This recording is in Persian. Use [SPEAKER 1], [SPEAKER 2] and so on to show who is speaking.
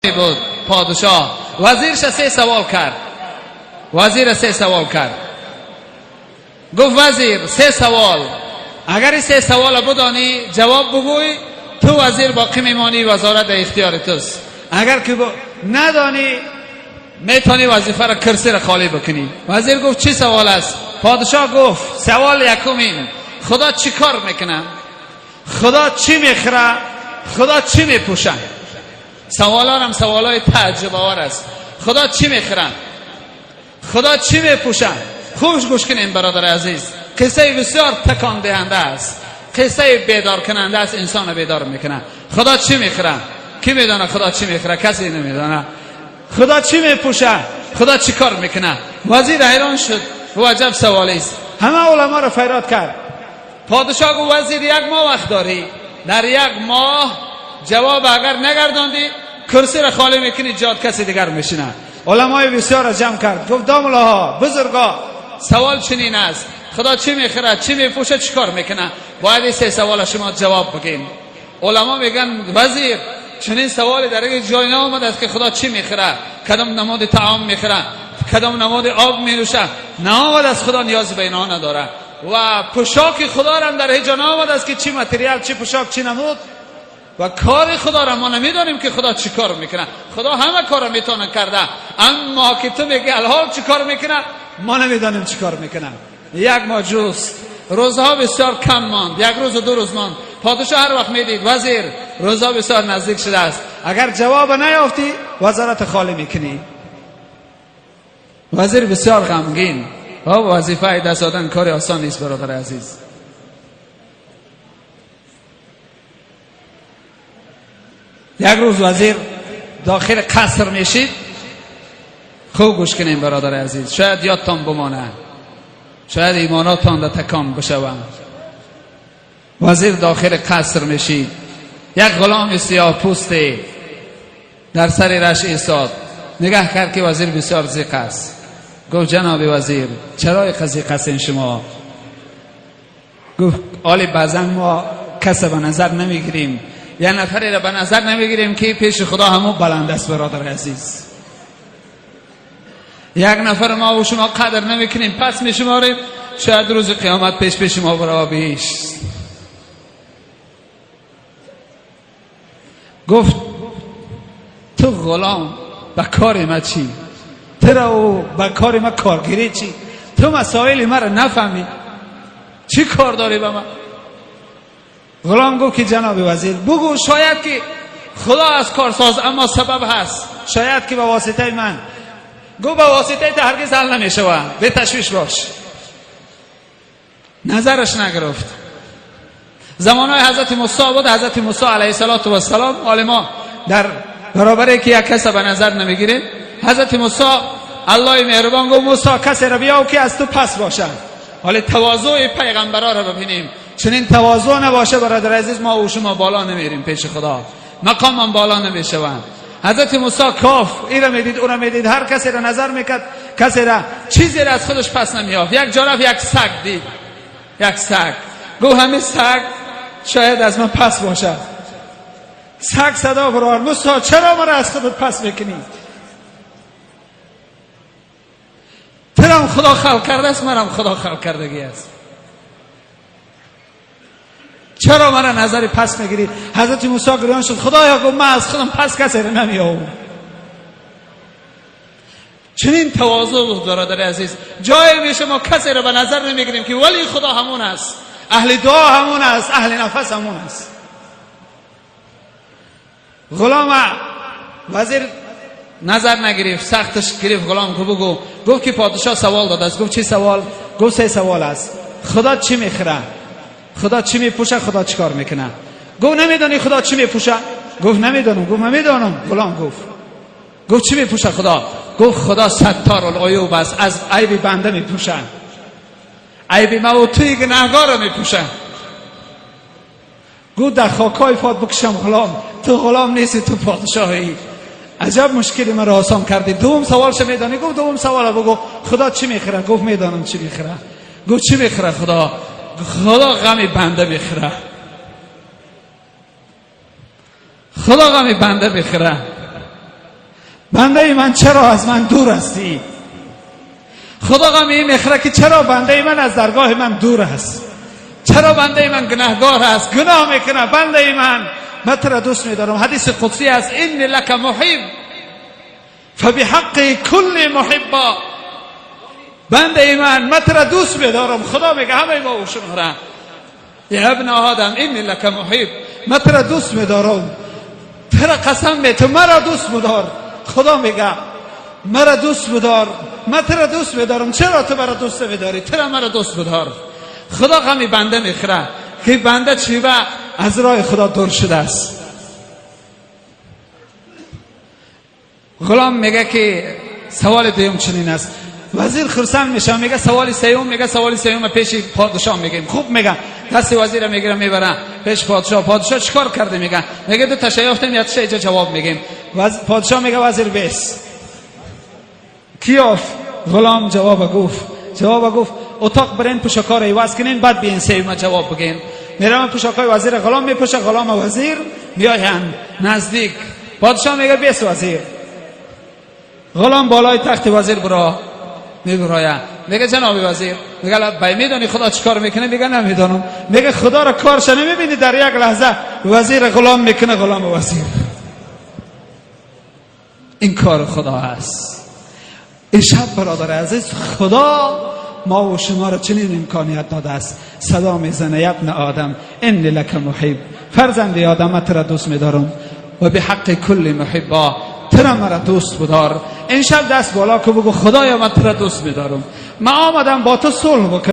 [SPEAKER 1] بود پادشاه وزیرش سه سوال کرد. وزیر سه سوال کرد. گفت وزیر سه سوال، اگر این سه سوال بدانی جواب بگوی تو وزیر باقی میمانی، وزارت در اختیار توست. اگر که ندانی میتونی وظیفه را کرسی را خالی بکنی. وزیر گفت چی سوال است؟ پادشاه گفت سوال یکمین، خدا چی کار میکنه؟ خدا چی میخره؟ خدا چی میپوشه؟ سوالا هم سوالای تعجب آور است. خدا چی میخره؟ خدا چی میپوشه؟ خوش گوش کنین برادر عزیز، قصه بسیار تکان دهنده است، قصه بیدار کننده است، انسان بیدار میکنه. خدا چی میخره؟ کی میدونه خدا چی میخره؟ کسی نمیدونه. خدا چی میپوشه؟ خدا چی کار میکنه؟ وزیر حیران شد و عجب سوالی است. همه علما را فریاد کرد. پادشاه گفت وزیر یک ماه وقت داری، در یک ماه جواب اگر نگرداندی کرسی را خالی میکنی، جاد کسی دیگر میشینه. علمای بسیار را جمع کرد. گفت داملاها بزرگا، سوال چنین است، خدا چی میخره، چی میپوشه، چی کار میکنه؟ باید این سه سوال شما جواب بگین. علما میگن وزیر چنین سوالی در یک جای نآمده است که خدا چی میخره، کدام نماد طعام میخره، کدام نماد آب مینوشه. نآمده است، خدا نیاز به اینا نداره. و پوشاک خدا را هم در هیچ جا نآمده است که چی متریال، چی پوشاک، چی نمود. و کار خدا را ما نمیدانیم که خدا چی کار میکنه. خدا همه کار را میتونه کرده، اما که تو میگی الحال چی کار میکنه، ما نمیدانیم چی کار میکنه. یک ماه جست، روزها بسیار کم ماند، یک روز و دو روز ماند. پادشاه هر وقت میدید وزیر روزها بسیار نزدیک شده است، اگر جواب نیافتی وزارت خالی میکنی. وزیر بسیار غمگین. وظیفه دست دادن کار آسان نیست برادر عزیز. یک روز وزیر داخل قصر میشید. خوب گوش کنین برادر عزیز، شاید یادتان بمانه، شاید ایماناتان در تکان بشوند. وزیر داخل قصر میشید. یک غلام سیاه پوسته در سر رش ایستاد، نگاه کرد که وزیر بسیار ضیق است. گفت جناب وزیر چرا ضیق هستین شما؟ گفت آلی بعضا ما کس به نظر نمیگیریم، یه نفری را به نظر نمیگیریم که پیش خدا همون بلند است برادر عزیز. یک نفر ما و شما قدر نمیکنیم، پس میشماریم، شاید روز قیامت پیش ما برای بیش. گفت تو غلام به کار ما چی؟ ترا و به کار ما کارگیری چی؟ تو مسائل ما را نفهمی، چی کار داری به ما؟ غلام گفت که جناب وزیر بگو، شاید که خدا از کارساز اما سبب هست، شاید که به واسطه من. گفت به واسطه تو هرگز حل نمیشه، به تشویش باش. نظرش نگرفت. زمانهای حضرت موسی بود. حضرت موسی علیه السلام علما در برابر که یک کس به نظر نمیگیره، حضرت موسی الله مهربان گفت موسی کسی را بیاو که از تو پس باشد. حالا تواضع پیغمبرا را ببینیم. چنین تواضع نباشه برادر عزیز ما و شما بالا نمیریم پیش خدا، مقام هم بالا نمیشوند. حضرت موسی کاف این را میدید اون را میدید، هر کسی را نظر میکرد، کسی را چیزی را از خودش پس نمیافت. یک جرف یک سگ دید، یک سگ. گفت همین سگ شاید از من پس باشد. سگ صدا برآورد موسی چرا ما را از خودت پس میکنی؟ ترام خدا خلق کرده است، مرام خدا خلق کردگی است، چرا مرا نظری پس میگیری؟ حضرت موسی گریان شد. خدایا گفت من از خودم پس کسی را نمیآورم. چنین تواضع بود برادر عزیز. جایی میشه ما کسی را به نظر نمیگیریم که ولی خدا همون است، اهل دعا همون است، اهل نفس همون است. غلام وزیر نظر نگرفت، سختش گرفت. غلام کو بگو. گفت که پادشاه سوال داده است. گفت چی سوال؟ گفت سه سوال است. خدا چی میخره؟ خدا چی میپوشه؟ خدا چی کار میکنه؟ گفت نمیدونی خدا چی میپوشه؟ گفت نمیدونم. گفت من میدونم. غلام گفت چی میپوشه خدا؟ گفت خدا ستار العیوب است، از عیب بنده میپوشه، عیب ما و توی گناهگار میپوشه. گفت در خاکای فات بکشم غلام، تو غلام نیستی، تو پادشاهی. عجب مشکلی مرا آسان کردی. دوم سوالش میدانی؟ گفت دوم سوال بگو، خدا چی میخره؟ گفت میدانم چی میخره. گفت چی میخره خدا؟ خدا غم بنده میخره. خدا غم بنده بخره.
[SPEAKER 2] بنده من چرا از من دور هستی؟ خدا غمی میخره که چرا بنده من از درگاه من دور است؟ چرا بنده من گناهگار است، گناه میکنه؟ بنده من تو را دوست میدارم. حدیث قدسی است: انی لک محب فبحق کل محبا. بنده من تو را دوست میدارم. خدا میگه همه ما شنورن: یا ابن آدم انی لک محب، من تو را دوست میدارم. تو را قسم می تو مرا دوست بدار. خدا میگه مرا دوست بدار، من تو را دوست میدارم. چرا تو مرا دوست میداری؟ تو را مرا دوست بدار. خدا غمی بنده میخوره که بنده چیبه از راه خدا دور شده است. غلام میگه که سوال دوم چنین است. وزیر خرسند میشه، میگه سوال سوم، میگه سوال سوم پیش پادشاه میگیم. خوب میگه دست وزیر میگیره میبره پیش پادشاه. پادشاه چیکار کرده؟ میگه دو تا یافتم، یا تا جواب میگیم. پادشاه میگه وزیر بیس. کیاف؟ غلام جواب گفت اتاق برین پوشاکار ایواز کنین، بعد بیاین سوم جواب بگین. میرم پوشاکای وزیر غلام میپوشه، غلام و وزیر میاین نزدیک. پادشاه میگه بیس وزیر. غلام بالای تخت وزیر میبراید. میگه جناب وزیر، میگه میدونی خدا چیکار میکنه؟ میگه نمیدونم. میگه خدا را کارش نمیبینی؟ در یک لحظه وزیر غلام میکنه، غلام و وزیر. این کار خدا است. این شب برادر عزیز، خدا ما و شما را چنین امکانیت داده است. صدا میزنه: ابن آدم انی لک محب. فرزند آدم، تو را دوست میدارم. و به حق کل محبا، تو را مرا دوست بدار. این شب دست بالا که بگو: خدایا من تو را دوست میدارم. من آمدم با تو صلح بکنم.